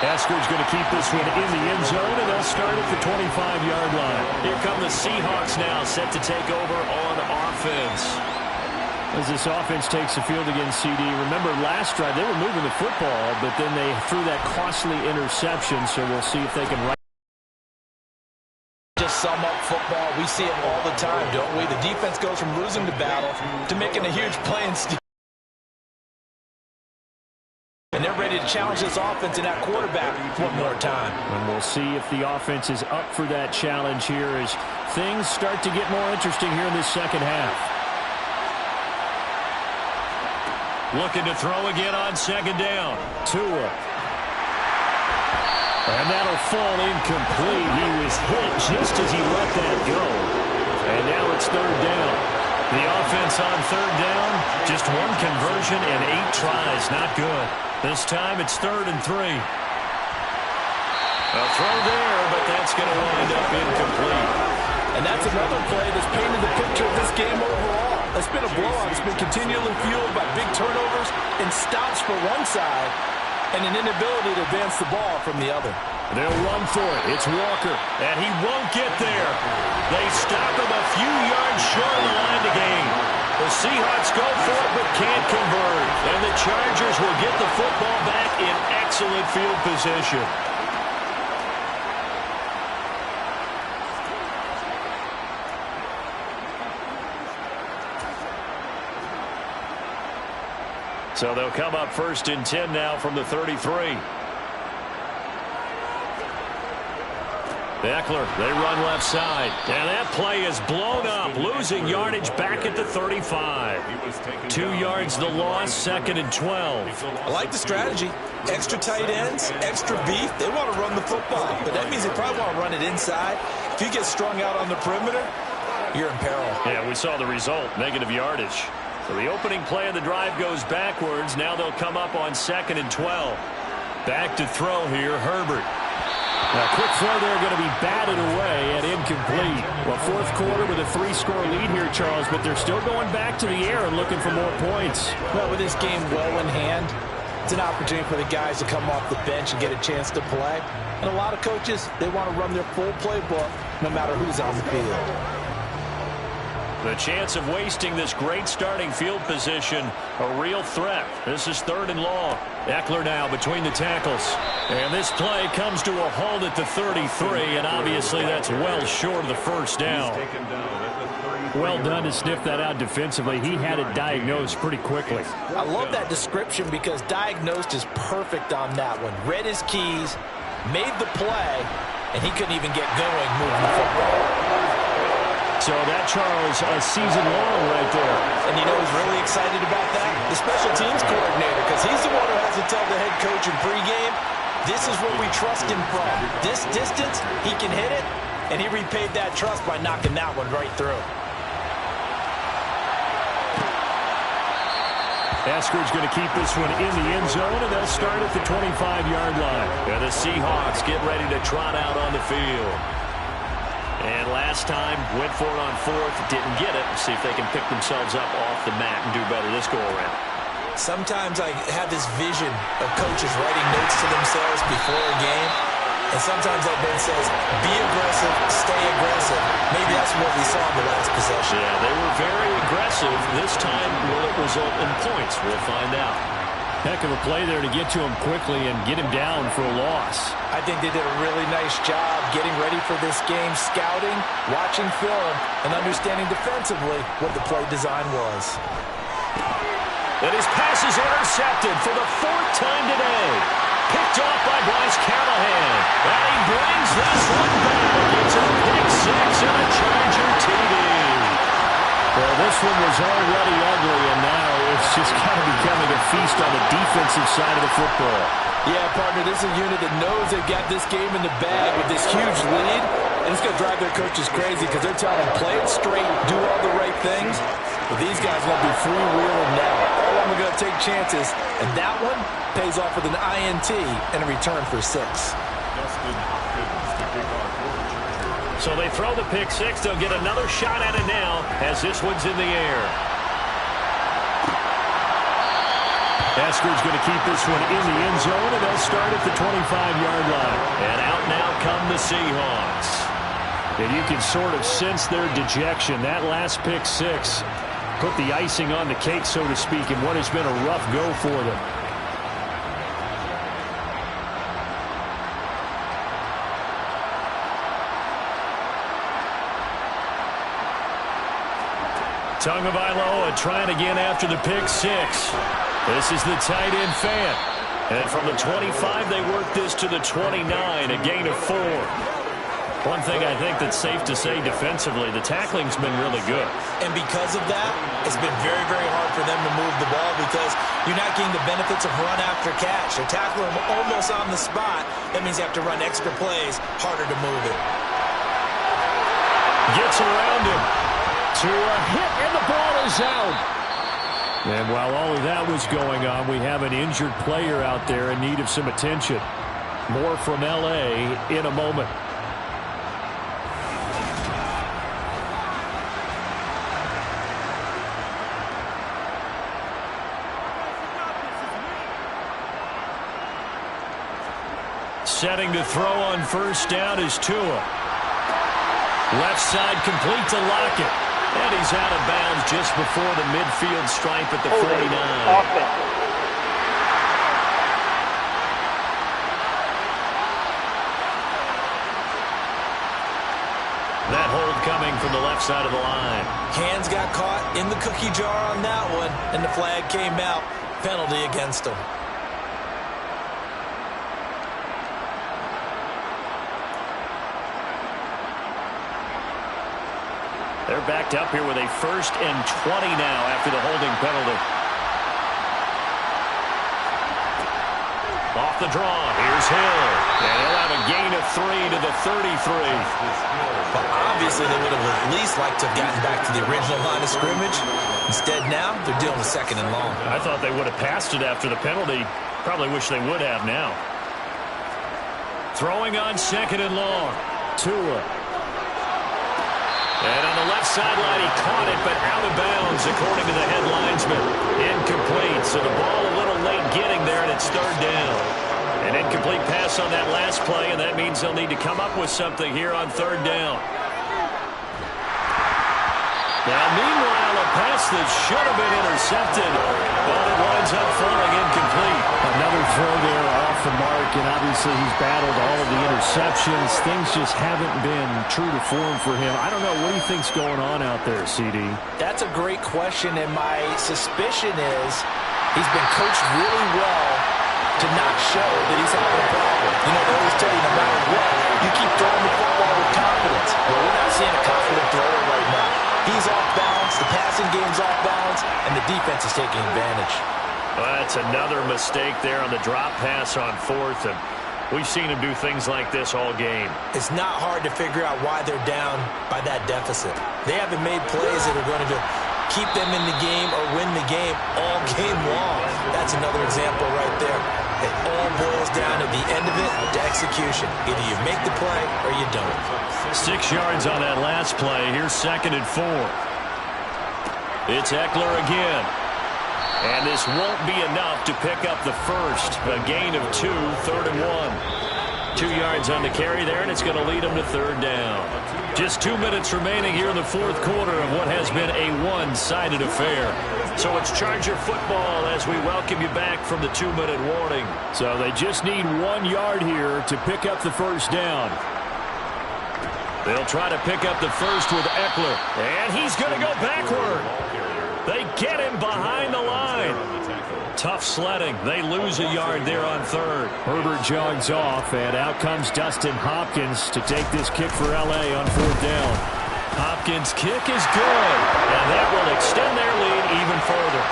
Esker's going to keep this one in the end zone, and they'll start at the 25-yard line. Here come the Seahawks now, set to take over on offense. As this offense takes the field against CD, remember last drive they were moving the football, but then they threw that costly interception, so we'll see if they can sum up football. We see it all the time, don't we? The defense goes from losing the battle to making a huge play and steal. And they're ready to challenge this offense and that quarterback one more time. And we'll see if the offense is up for that challenge here as things start to get more interesting here in this second half. Looking to throw again on second down. Tua. And that'll fall incomplete. He was hit just as he let that go. And now it's third down. The offense on third down, just one conversion and 8 tries. Not good. This time it's 3rd and 3. A throw there, but that's going to wind up incomplete. And that's another play that's painted the picture of this game overall. It's been a blowout. It's been continually fueled by big turnovers and stops for one side and an inability to advance the ball from the other. They'll run for it. It's Walker. And he won't get there. They stop him a few yards short of the line to gain. The Seahawks go for it but can't convert. And the Chargers will get the football back in excellent field position. So they'll come up 1st and 10 now from the 33. Eckler, they run left side. And that play is blown up, losing yardage back at the 35. 2 yards the loss, 2nd and 12. I like the strategy. Extra tight ends, extra beef. They want to run the football, but that means they probably want to run it inside. If you get strung out on the perimeter, you're in peril. Yeah, we saw the result, negative yardage. So the opening play of the drive goes backwards. Now they'll come up on 2nd and 12. Back to throw here, Herbert. A quick throw there going to be batted away and incomplete. Well, 4th quarter with a 3-score lead here, Charles, but they're still going back to the air and looking for more points. Well, with this game well in hand, it's an opportunity for the guys to come off the bench and get a chance to play. And a lot of coaches, they want to run their full playbook no matter who's on the field. The chance of wasting this great starting field position, a real threat. This is 3rd and long. Eckler now between the tackles. And this play comes to a halt at the 33, and obviously that's well short of the first down. Well done to sniff that out defensively. He had it diagnosed pretty quickly. I love that description because diagnosed is perfect on that one. Read his keys, made the play, and he couldn't even get going moving the football. So that, Charles, a season long right there. And you know who's really excited about that? The special teams coordinator, because he's the one who has to tell the head coach in pregame, this is where we trust him from. This distance, he can hit it, and he repaid that trust by knocking that one right through. Eskridge going to keep this one in the end zone, and they'll start at the 25-yard line. And the Seahawks get ready to trot out on the field. And last time, went for it on 4th, didn't get it. See if they can pick themselves up off the mat and do better this go-around. Sometimes I have this vision of coaches writing notes to themselves before a game, and sometimes that note says, be aggressive, stay aggressive. Maybe that's what we saw in the last possession. Yeah, they were very aggressive. This time, will it result in points? We'll find out. Heck of a play there to get to him quickly and get him down for a loss. I think they did a really nice job getting ready for this game, scouting, watching film, and understanding defensively what the play design was. And his pass is intercepted for the 4th time today. Picked off by Bryce Callahan. And he brings this one back. It's a pick 6 and a Charger TD. Well, this one was already ugly, and now it's just kind of becoming a feast on the defensive side of the football. Yeah, partner, this is a unit that knows they've got this game in the bag with this huge lead, and it's going to drive their coaches crazy because they're telling them, play it straight, do all the right things. But these guys won't be freewheeling now. All of them are going to take chances, and that one pays off with an INT and a return for 6. So they throw the pick 6. They'll get another shot at it now as this one's in the air. Eskridge going to keep this one in the end zone, and they'll start at the 25-yard line. And out now come the Seahawks. And you can sort of sense their dejection. That last pick 6 put the icing on the cake, so to speak, in what has been a rough go for them. Tagovailoa trying again after the pick six. This is the tight end Fant. And from the 25, they work this to the 29, a gain of 4. One thing I think that's safe to say defensively, the tackling's been really good. And because of that, it's been very, very hard for them to move the ball because you're not getting the benefits of run after catch. They're tackling them almost on the spot. That means you have to run extra plays, harder to move it. Gets around him to a hit, and the ball is out. And while all of that was going on, we have an injured player out there in need of some attention. More from L.A. in a moment. Setting to throw on first down is Tua. Left side complete to Lockett. And he's out of bounds just before the midfield stripe at the 49. That hold coming from the left side of the line. Hands got caught in the cookie jar on that one, and the flag came out. Penalty against him. They're backed up here with a 1st and 20 now after the holding penalty. Off the draw. Here's Hill. And he'll have a gain of 3 to the 33. Well, obviously, they would have at least liked to have gotten back to the original line of scrimmage. Instead, now, they're dealing with 2nd and long. I thought they would have passed it after the penalty. Probably wish they would have now. Throwing on 2nd and long. Tua. And on the left sideline, he caught it, but out of bounds, according to the head linesman. Incomplete, so the ball a little late getting there, and it's 3rd down. An incomplete pass on that last play, and that means they'll need to come up with something here on 3rd down. Now, meanwhile, a pass that should have been intercepted, but it winds up falling incomplete. Another throw there off the mark, and obviously he's battled all of the interceptions. Things just haven't been true to form for him. I don't know. What do you think's going on out there, CD? That's a great question, and my suspicion is he's been coached really well to not show that he's having a problem. You know, they always tell you no matter what, you keep throwing the football with confidence. Well, we're not seeing a confident thrower right now. He's off balance, the passing game's off balance, and the defense is taking advantage. Well, that's another mistake there on the drop pass on 4th, and we've seen him do things like this all game. It's not hard to figure out why they're down by that deficit. They haven't made plays that are going to keep them in the game or win the game all game long. That's another example right there. It all boils down at the end of it to execution. Either you make the play or you don't. 6 yards on that last play. Here's 2nd and 4. It's Eckler again. And this won't be enough to pick up the first. A gain of 2, 3rd and 1. 2 yards on the carry there, and it's going to lead them to 3rd down. Just 2 minutes remaining here in the 4th quarter of what has been a one-sided affair. So it's Charger football as we welcome you back from the 2-minute warning. So they just need 1 yard here to pick up the first down. They'll try to pick up the first with Eckler. And he's going to go backward. They get him behind the line. Tough sledding. They lose a yard there on 3rd. Herbert jogs off, and out comes Dustin Hopkins to take this kick for L.A. on 4th down. Hopkins' kick is good, and that will extend their lead even further.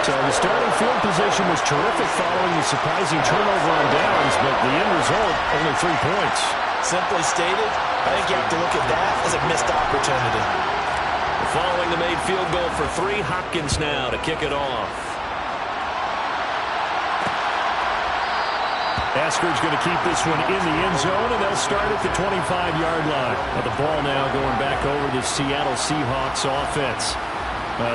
So the starting field position was terrific following the surprising turnover on downs, but the end result, only 3 points. Simply stated, I think you have to look at that as a missed opportunity. Following the made field goal for 3, Hopkins now to kick it off. Asker's going to keep this one in the end zone, and they'll start at the 25-yard line. Now the ball now going back over to Seattle Seahawks offense.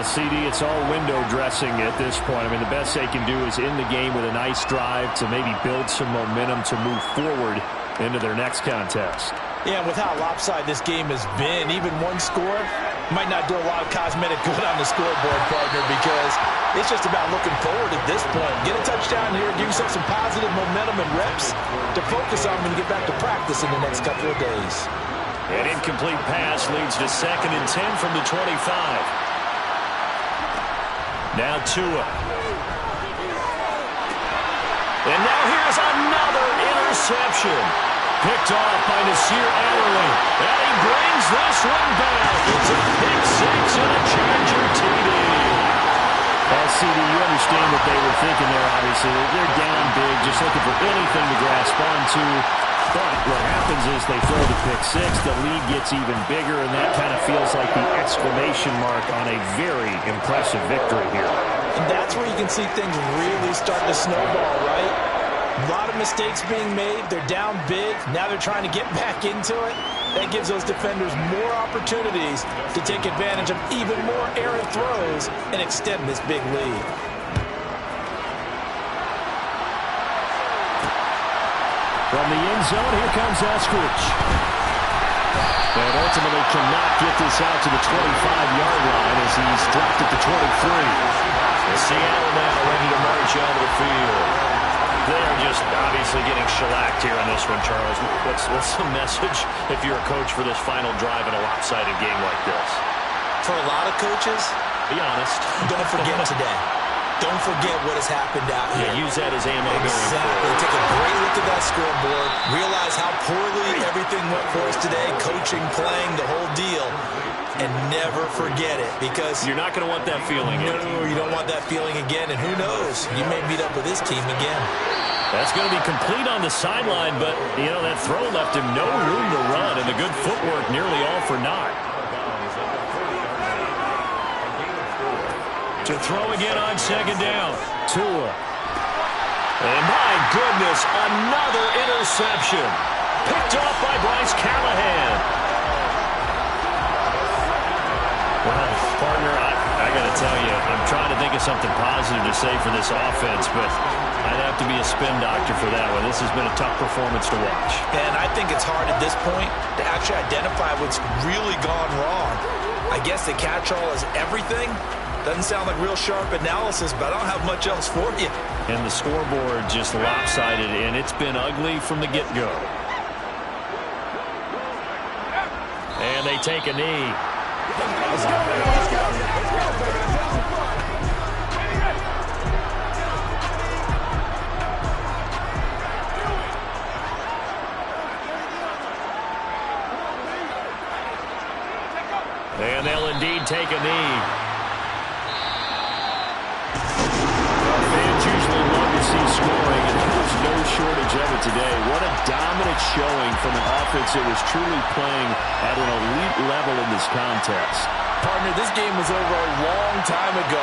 CD, it's all window dressing at this point. I mean, the best they can do is end the game with a nice drive to maybe build some momentum to move forward into their next contest. Yeah, with how lopsided this game has been, even one score might not do a lot of cosmetic good on the scoreboard, partner, because it's just about looking forward at this point. Get a touchdown here, give yourself some positive momentum and reps to focus on when you get back to practice in the next couple of days. An incomplete pass leads to 2nd and 10 from the 25. Now Tua. And now here's another interception. Picked off by Nasir Adderley. And he brings this one back. It's a pick six and a Charger TD. CD, you understand what they were thinking there, obviously. They're down big, just looking for anything to grasp onto. But what happens is they throw the pick six, the lead gets even bigger, and that kind of feels like the exclamation mark on a very impressive victory here. And that's where you can see things really start to snowball, right? A lot of mistakes being made. They're down big. Now they're trying to get back into it. That gives those defenders more opportunities to take advantage of even more errant throws and extend this big lead. From the end zone, here comes Eskridge. And ultimately cannot get this out to the 25-yard line as he's dropped at the 23. And Seattle now ready to march out of the field. They're just obviously getting shellacked here in this one, Charles. What's the message if you're a coach for this final drive in a lopsided game like this? For a lot of coaches, be honest. Don't forget today. Don't forget what has happened out here. Yeah, use that as ammo. Exactly. Take a great look at that scoreboard. Realize how poorly everything went for us today. Coaching, playing, the whole deal. And never forget it, because you're not going to want that feeling. No, you don't want that feeling again. And who knows? You may meet up with this team again. That's going to be complete on the sideline, but, you know, that throw left him no room to run, and the good footwork nearly all for naught. To throw again on second down. Tua. And my goodness, another interception. Picked off by Bryce Callahan. Well, partner, I got to tell you, I'm trying to think of something positive to say for this offense, but I'd have to be a spin doctor for that one. This has been a tough performance to watch. And I think it's hard at this point to actually identify what's really gone wrong. I guess the catch-all is everything. Doesn't sound like real sharp analysis, but I don't have much else for you. And the scoreboard just lopsided, and it's been ugly from the get-go. And they take a knee. Let's go, let's go, let's go, baby. And they'll indeed take a knee. Fans usually love to see scoring, and there's no shortage of it today. What a dominant showing from an offense that was truly playing at an elite level in this contest. Partner, this game was over a long time ago.